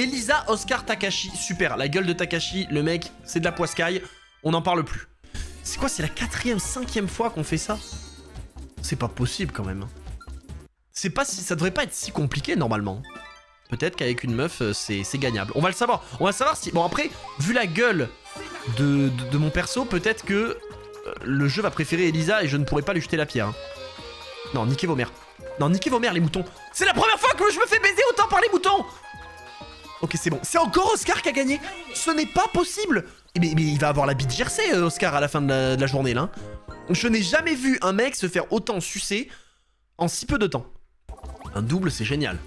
Elisa, Oscar, Takashi. Super, la gueule de Takashi, le mec, c'est de la poiscaille. On n'en parle plus. C'est quoi, c'est la 4e, 5e fois qu'on fait ça? C'est pas possible quand même. C'est pas si... Ça devrait pas être si compliqué normalement. Peut-être qu'avec une meuf, c'est gagnable. On va le savoir. On va savoir si... Bon après, vu la gueule de mon perso, peut-être que le jeu va préférer Elisa et je ne pourrai pas lui jeter la pierre. Hein. Non, niquez vos mères. Non, niquez vos mères les moutons. C'est la première fois que je me fais baiser autant par les moutons. Ok, c'est bon. C'est encore Oscar qui a gagné. Ce n'est pas possible. Mais il va avoir la bite gercée, Oscar, à la fin de la journée, là. Je n'ai jamais vu un mec se faire autant sucer en si peu de temps. Un double, c'est génial.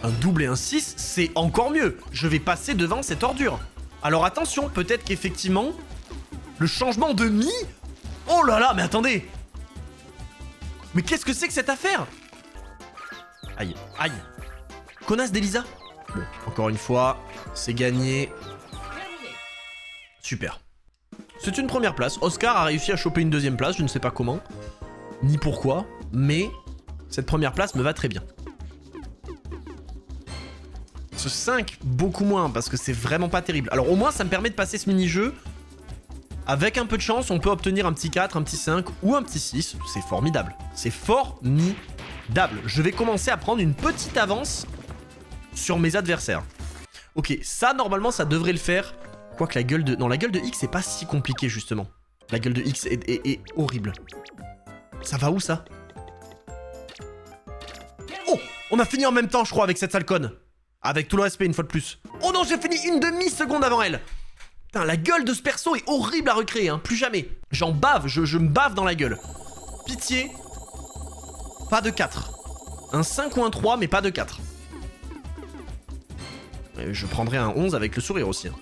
Un double et un 6, c'est encore mieux. Je vais passer devant cette ordure. Alors attention, peut-être qu'effectivement, le changement de mi... Oh là là, mais attendez. Mais qu'est-ce que c'est que cette affaire? Aïe, aïe. Connasse d'Elisa. Bon, encore une fois, c'est gagné. Super. C'est une première place. Oscar a réussi à choper une deuxième place, je ne sais pas comment, ni pourquoi, mais cette première place me va très bien. Ce 5, beaucoup moins, parce que c'est vraiment pas terrible. Alors au moins, ça me permet de passer ce mini-jeu. Avec un peu de chance, on peut obtenir un petit 4, un petit 5 ou un petit 6. C'est formidable. C'est formidable. Je vais commencer à prendre une petite avance sur mes adversaires. Ok, ça, normalement, ça devrait le faire. Quoique la gueule de... Non, la gueule de X, c'est pas si compliqué, justement. La gueule de X est horrible. Ça va où, ça? Oh! On a fini en même temps, je crois, avec cette sale conne. Avec tout le respect, une fois de plus. Oh non, j'ai fini une demi-seconde avant elle. Putain, la gueule de ce perso est horrible à recréer, hein. Plus jamais. J'en bave, je me bave dans la gueule. Pitié. Pas de 4. Un 5 ou un 3, mais pas de 4. Je prendrai un 11 avec le sourire aussi. Hein.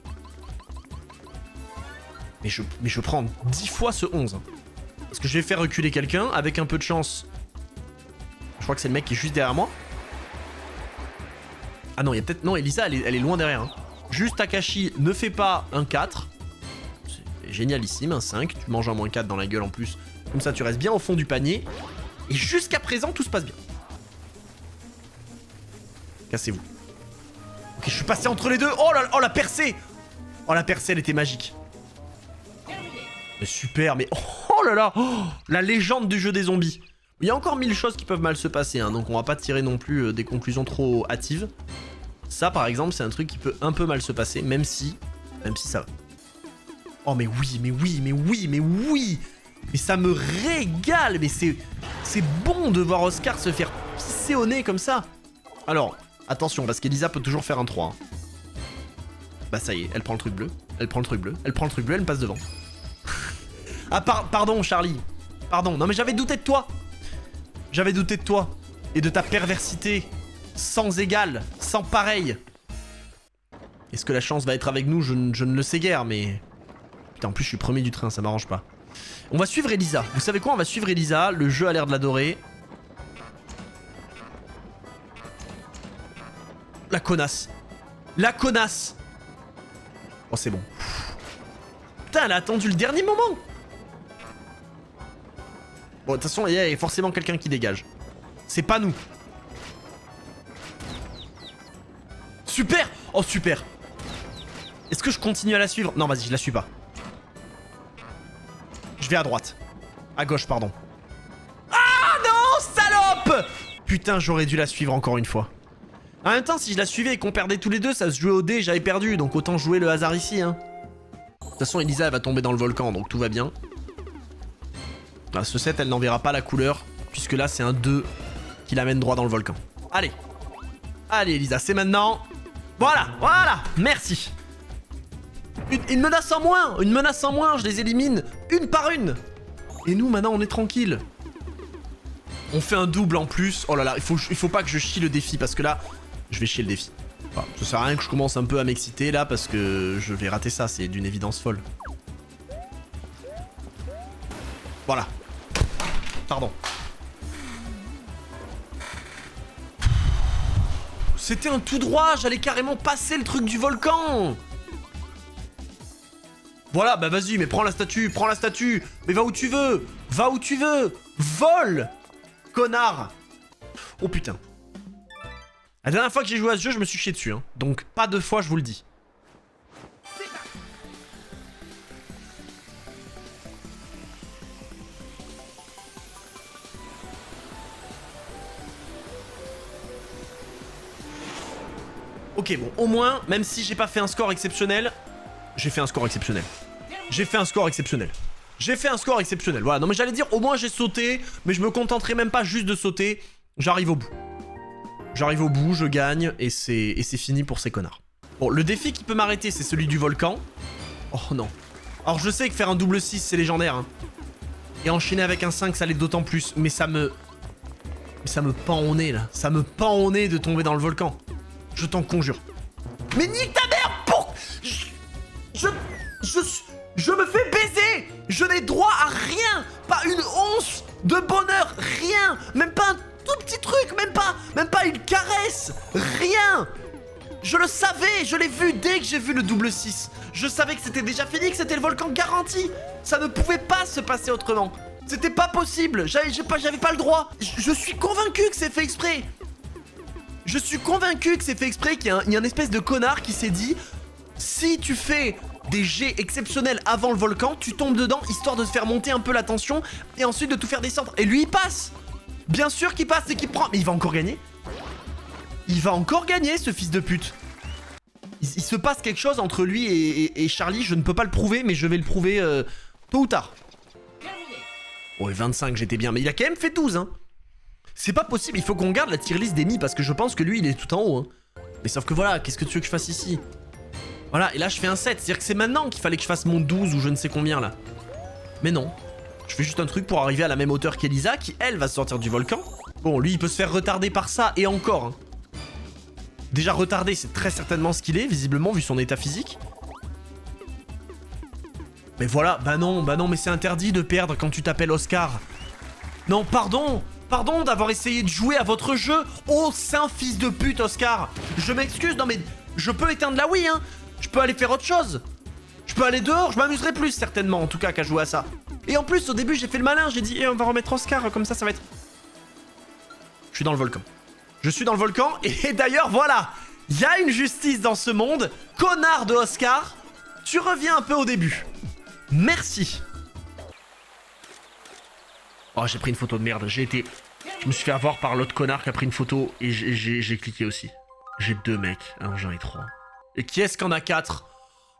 Mais je prends 10 fois ce 11. Hein. Parce que je vais faire reculer quelqu'un avec un peu de chance. Je crois que c'est le mec qui est juste derrière moi. Ah non, il y a peut-être... Non, Elisa, elle est loin derrière. Hein. Juste Takashi, ne fais pas un 4. C'est génialissime, un 5. Tu manges un moins 4 dans la gueule en plus. Comme ça, tu restes bien au fond du panier. Et jusqu'à présent, tout se passe bien. Cassez-vous. Ok, je suis passé entre les deux. Oh, la percée. Oh, la percée, elle était magique. Mais super, mais... Oh là là, oh, la légende du jeu des zombies. Il y a encore 1000 choses qui peuvent mal se passer, hein, donc on va pas tirer non plus des conclusions trop hâtives. Ça, par exemple, c'est un truc qui peut un peu mal se passer, même si ça va. Oh, mais oui, mais oui, mais oui, mais oui. Mais ça me régale, mais c'est bon de voir Oscar se faire pisser au nez comme ça. Alors, attention, parce qu'Elisa peut toujours faire un 3. Hein. Bah ça y est, elle prend le truc bleu, elle prend le truc bleu, elle prend le truc bleu, elle me passe devant. Ah, pardon, Charlie. Pardon, non mais j'avais douté de toi. J'avais douté de toi. Et de ta perversité. Sans égal, sans pareil. Est-ce que la chance va être avec nous? Je ne le sais guère, mais... Putain, en plus je suis premier du train, ça m'arrange pas. On va suivre Elisa. Vous savez quoi? On va suivre Elisa. Le jeu a l'air de l'adorer. La connasse. La connasse. Oh, c'est bon. Putain, elle a attendu le dernier moment. Bon, de toute façon, il y a forcément quelqu'un qui dégage. C'est pas nous. Super. Oh, super. Est-ce que je continue à la suivre? Non, vas-y, je la suis pas. Je vais à droite. À gauche, pardon. Ah non, salope! Putain, j'aurais dû la suivre encore une fois. En même temps, si je la suivais et qu'on perdait tous les deux, ça se jouait au dé, j'avais perdu. Donc autant jouer le hasard ici, hein. De toute façon, Elisa, elle va tomber dans le volcan, donc tout va bien. Là, ce set, elle n'en verra pas la couleur, puisque là, c'est un 2 qui l'amène droit dans le volcan. Allez. Allez, Elisa, c'est maintenant. Voilà, voilà, merci. Une menace en moins, je les élimine une par une. Et nous, maintenant, on est tranquille. On fait un double en plus. Oh là là, il faut pas que je chie le défi, parce que là, je vais chier le défi. Enfin, ça sert à rien que je commence un peu à m'exciter, là, parce que je vais rater ça, c'est d'une évidence folle. Voilà. Pardon. C'était un tout droit, j'allais carrément passer le truc du volcan. Voilà, bah vas-y, mais prends la statue, Mais va où tu veux. Vole. Connard. Oh putain. La dernière fois que j'ai joué à ce jeu, je me suis chié dessus. Hein. Donc pas 2 fois, je vous le dis. Ok, bon, au moins, même si j'ai pas fait un score exceptionnel, j'ai fait un score exceptionnel. J'ai fait un score exceptionnel. J'ai fait un score exceptionnel. Voilà, non mais j'allais dire, au moins j'ai sauté, mais je me contenterai même pas juste de sauter. J'arrive au bout. J'arrive au bout, je gagne, et c'est fini pour ces connards. Bon, le défi qui peut m'arrêter, c'est celui du volcan. Oh non. Alors je sais que faire un double 6, c'est légendaire. Hein. Et enchaîner avec un 5, ça l'est d'autant plus. Mais ça me... ça me pend au nez, là. Ça me pend au nez de tomber dans le volcan. Je t'en conjure. Mais nique ta mère pour... Je me fais baiser. Je n'ai droit à rien. Pas une once de bonheur. Rien. Même pas un tout petit truc. Même pas une caresse. Rien. Je le savais. Je l'ai vu dès que j'ai vu le double 6. Je savais que c'était déjà fini, que c'était le volcan garanti. Ça ne pouvait pas se passer autrement. C'était pas possible. J'avais pas le droit. Je suis convaincu que c'est fait exprès. Je suis convaincu que c'est fait exprès, qu'il y a un espèce de connard qui s'est dit si tu fais des jets exceptionnels avant le volcan, tu tombes dedans histoire de te faire monter un peu la tension et ensuite de tout faire descendre. Et lui il passe. Bien sûr qu'il passe et qu'il prend. Mais il va encore gagner. Il va encore gagner ce fils de pute. Il se passe quelque chose entre lui et Charlie, je ne peux pas le prouver mais je vais le prouver tôt ou tard. Ouais 25 j'étais bien mais il a quand même fait 12 hein. C'est pas possible, il faut qu'on garde la tier list d'Emi parce que je pense que lui il est tout en haut hein. Mais sauf que voilà, qu'est-ce que tu veux que je fasse ici? Voilà, et là je fais un 7, c'est-à-dire que c'est maintenant qu'il fallait que je fasse mon 12 ou je ne sais combien là. Mais non, je fais juste un truc pour arriver à la même hauteur qu'Elisa qui elle va sortir du volcan. Bon, lui il peut se faire retarder par ça et encore hein. Déjà retardé c'est très certainement ce qu'il est, visiblement vu son état physique. Mais voilà, bah non mais c'est interdit de perdre quand tu t'appelles Oscar. Non, pardon d'avoir essayé de jouer à votre jeu. Oh, saint fils de pute, Oscar. Je m'excuse, non mais je peux éteindre la Wii, hein. Je peux aller faire autre chose. Je peux aller dehors, je m'amuserai plus certainement, en tout cas, qu'à jouer à ça. Et en plus, au début, j'ai fait le malin, j'ai dit, on va remettre Oscar, comme ça va être... Je suis dans le volcan. Je suis dans le volcan, et d'ailleurs, voilà. Il y a une justice dans ce monde. Connard de Oscar, tu reviens un peu au début. Merci. Oh, j'ai pris une photo de merde. Je me suis fait avoir par l'autre connard qui a pris une photo et j'ai cliqué aussi. J'ai 2 mecs. Alors j'en ai 3. Et qui est-ce qu'en a 4?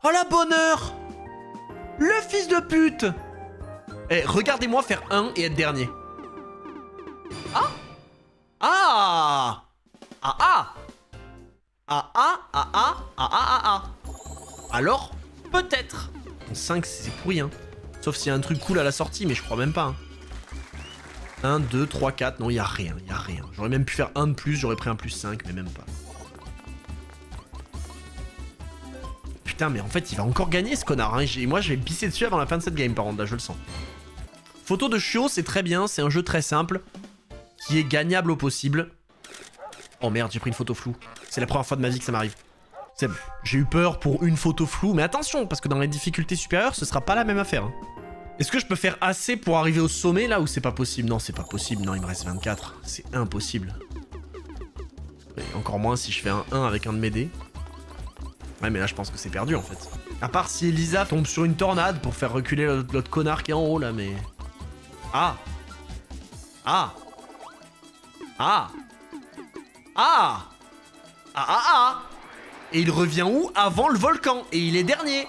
Oh la bonne heure! Le fils de pute! Eh, regardez-moi faire 1 et être dernier. Ah! Ah! Ah ah! Ah ah ah ah ah ah ah ah! Alors, peut-être. 5, c'est pourri, hein. Sauf s'il y a un truc cool à la sortie, mais je crois même pas, hein. 1, 2, 3, 4, non, il y a rien, J'aurais même pu faire 1 de plus, j'aurais pris un plus 5, mais même pas. Putain, mais en fait, il va encore gagner, ce connard, hein. Moi, je vais me pisser dessus avant la fin de cette game, par contre, là, je le sens. Photo de chiot, c'est très bien, c'est un jeu très simple, qui est gagnable au possible. Oh merde, j'ai pris une photo floue. C'est la première fois de ma vie que ça m'arrive. J'ai eu peur pour une photo floue, mais attention, parce que dans les difficultés supérieures, ce sera pas la même affaire, hein. Est-ce que je peux faire assez pour arriver au sommet là ou c'est pas possible? Non, c'est pas possible. Non, il me reste 24. C'est impossible. Et encore moins si je fais un 1 avec un de mes dés. Ouais, mais là, je pense que c'est perdu en fait. À part si Elisa tombe sur une tornade pour faire reculer l'autre connard qui est en haut là, mais. Ah! Ah! Ah! Ah! Ah ah ah! Et il revient où? Avant le volcan. Et il est dernier.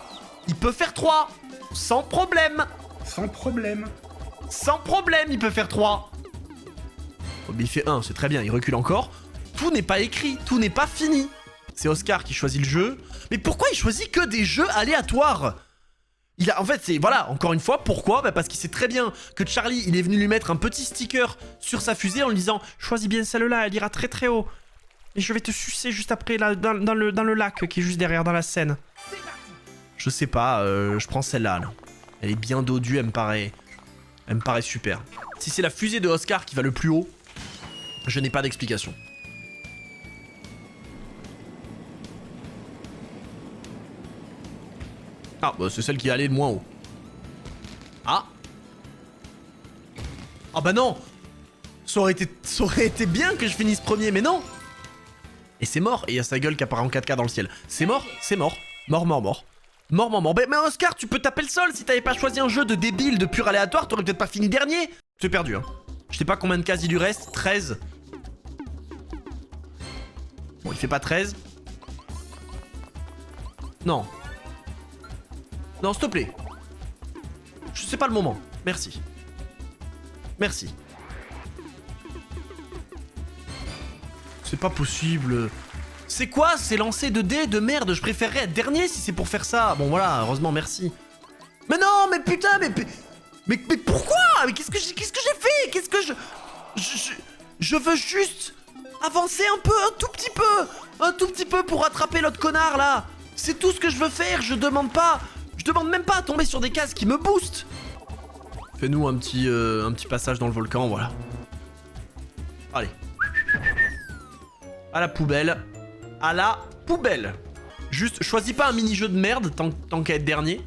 Il peut faire 3. Sans problème. Sans problème. Sans problème, il peut faire 3. Oh, mais il fait 1, c'est très bien, il recule encore. Tout n'est pas écrit, tout n'est pas fini. C'est Oscar qui choisit le jeu. Mais pourquoi il choisit que des jeux aléatoires? En fait, c'est... Voilà, encore une fois, pourquoi? Bah parce qu'il sait très bien que Charlie, il est venu lui mettre un petit sticker sur sa fusée en lui disant « Choisis bien celle-là, elle ira très très haut. Et je vais te sucer juste après, là, dans le lac qui est juste derrière, dans la Seine. » Je sais pas, je prends celle-là, là. Elle est bien dodue, elle me paraît super. Si c'est la fusée de Oscar qui va le plus haut, je n'ai pas d'explication. Ah, bah c'est celle qui est allée de moins haut. Ah. Ah bah non. Ça aurait été bien que je finisse premier, mais non. Et c'est mort. Et il y a sa gueule qui apparaît en 4K dans le ciel. C'est mort, c'est mort. Mort, mort, mort. Mort, mort, mort. Mais Oscar, tu peux taper le sol. Si t'avais pas choisi un jeu de débile, de pur aléatoire, t'aurais peut-être pas fini dernier. C'est perdu, hein. Je sais pas combien de cases il lui reste. 13. Bon, il fait pas 13. Non. Non, s'il te plaît. Je sais pas le moment. Merci. Merci. C'est pas possible. C'est quoi ces lancers de dés de merde? Je préférerais être dernier si c'est pour faire ça. Bon voilà, heureusement, merci. Mais non, mais putain, mais pourquoi? Mais qu'est-ce que j'ai fait? Qu'est-ce que je veux juste avancer un peu, un tout petit peu pour rattraper l'autre connard là. C'est tout ce que je veux faire, je demande même pas à tomber sur des cases qui me boostent. Fais-nous un petit passage dans le volcan, voilà. Allez. À la poubelle. À la poubelle. Juste, choisis pas un mini-jeu de merde tant qu'à être dernier.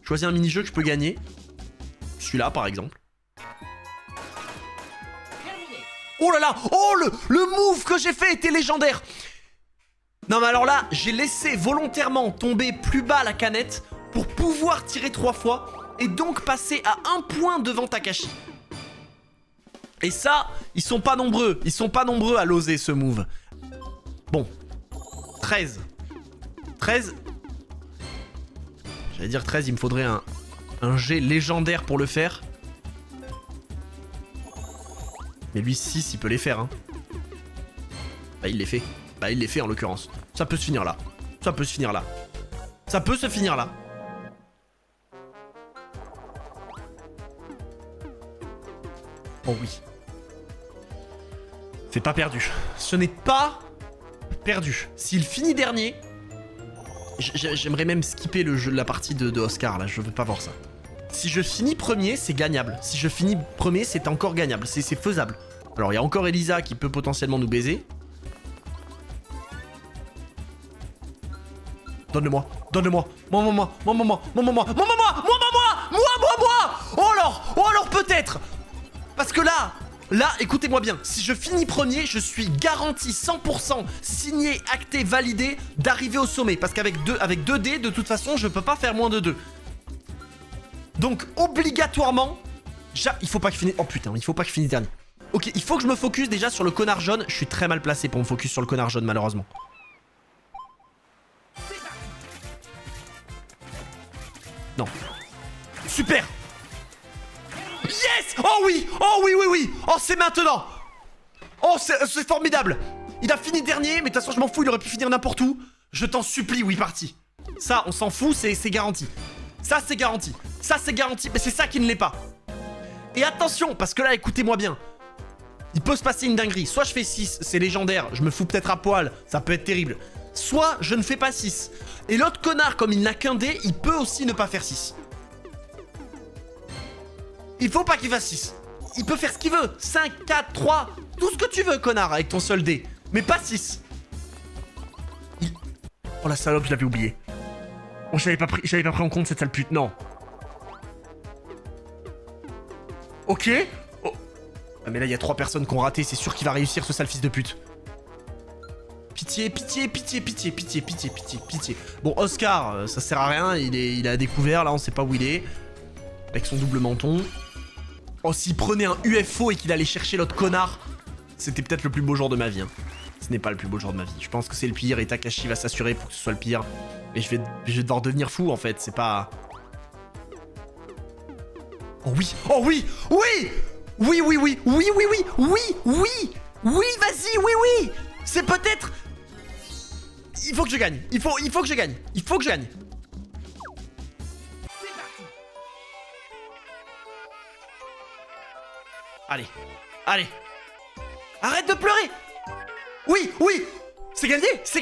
Choisis un mini-jeu que je peux gagner. Celui-là, par exemple. Oh là là! Oh, le move que j'ai fait était légendaire! Non mais alors là, j'ai laissé volontairement tomber plus bas la canette pour pouvoir tirer 3 fois et donc passer à 1 point devant Takashi. Et ça, ils sont pas nombreux à l'oser ce move. Bon. 13. 13. J'allais dire 13, il me faudrait un jet légendaire pour le faire. Mais lui, 6, il peut les faire, hein. Bah, il les fait. Bah, il les fait en l'occurrence. Ça peut se finir là. Ça peut se finir là. Ça peut se finir là. Oh oui. C'est pas perdu. Ce n'est pas perdu. S'il finit dernier, j'aimerais même skipper le jeu, la partie de Oscar là. Je veux pas voir ça. Si je finis premier, c'est gagnable. Si je finis premier, c'est encore gagnable. C'est faisable. Alors, il y a encore Elisa qui peut potentiellement nous baiser. Donne-le-moi, donne-le-moi. Moi. Oh alors peut-être. Parce que là, écoutez-moi bien. Si je finis premier, je suis garanti 100% signé, acté, validé d'arriver au sommet. Parce qu'avec 2 dés, de toute façon, je peux pas faire moins de 2. Donc, obligatoirement, il faut pas que je finisse... Oh putain, il faut pas que je finisse dernier. Ok, il faut que je me focus déjà sur le connard jaune. Je suis très mal placé pour me focus sur le connard jaune, malheureusement. Non. Super. Yes. Oh oui. Oh oui, oui, oui. Oh, c'est maintenant. Oh, c'est formidable. Il a fini dernier, mais de toute façon, je m'en fous. Il aurait pu finir n'importe où. Je t'en supplie, oui, parti. Ça, on s'en fout, c'est garanti. Ça, c'est garanti. Ça, c'est garanti, mais c'est ça qui ne l'est pas. Et attention, parce que là, écoutez-moi bien. Il peut se passer une dinguerie. Soit je fais 6, c'est légendaire, je me fous peut-être à poil, ça peut être terrible. Soit je ne fais pas 6. Et l'autre connard, comme il n'a qu'un dé, il peut aussi ne pas faire 6. Il faut pas qu'il fasse 6. Il peut faire ce qu'il veut. 5, 4, 3, tout ce que tu veux, connard, avec ton seul dé. Mais pas 6. Oh la salope, je l'avais oublié. Oh, j'avais pas pris en compte cette sale pute, non. Ok. Oh. Ah, mais là, il y a 3 personnes qui ont raté, c'est sûr qu'il va réussir, ce sale fils de pute. Pitié, pitié, pitié, pitié, pitié, pitié, pitié, pitié. Bon, Oscar, ça sert à rien, il a découvert, là, on sait pas où il est. Avec son double menton. Oh, s'il prenait un UFO et qu'il allait chercher l'autre connard, c'était peut-être le plus beau jour de ma vie, hein. Ce n'est pas le plus beau jour de ma vie. Je pense que c'est le pire et Takashi va s'assurer pour que ce soit le pire. Et je vais devoir devenir fou, en fait, c'est pas... Oh oui, oh oui, oui. Oui, oui, oui, oui, oui, oui, oui, oui, oui, vas-y, oui, oui. C'est peut-être... Il faut que je gagne, il faut que je gagne, il faut que je gagne. Allez, allez. Arrête de pleurer. Oui, oui. C'est gagné, c'est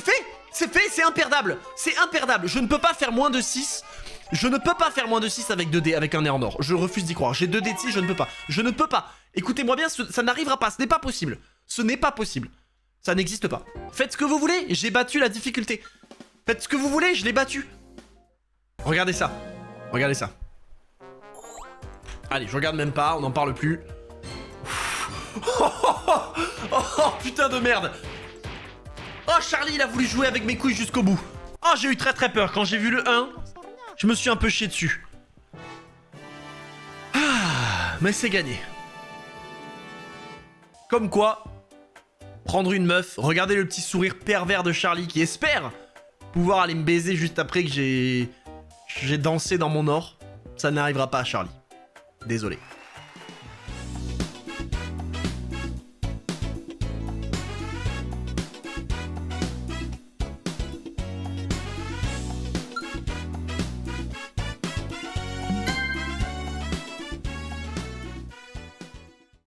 fait. C'est fait, c'est imperdable. C'est imperdable, je ne peux pas faire moins de 6. Je ne peux pas faire moins de 6 avec 2 dés, avec un nez en or. Je refuse d'y croire. J'ai 2 dés de 6, je ne peux pas. Je ne peux pas. Écoutez-moi bien, ça n'arrivera pas. Ce n'est pas possible. Ce n'est pas possible. Ça n'existe pas. Faites ce que vous voulez, j'ai battu la difficulté. Faites ce que vous voulez, je l'ai battu. Regardez ça. Regardez ça. Allez, je regarde même pas, on n'en parle plus. Oh, putain de merde. Oh, Charlie, il a voulu jouer avec mes couilles jusqu'au bout. Oh, j'ai eu très peur. Quand j'ai vu le 1, je me suis un peu chié dessus. Ah, mais c'est gagné. Comme quoi, prendre une meuf, regarder le petit sourire pervers de Charlie qui espère pouvoir aller me baiser juste après que j'ai dansé dans mon or, ça n'arrivera pas à Charlie. Désolé.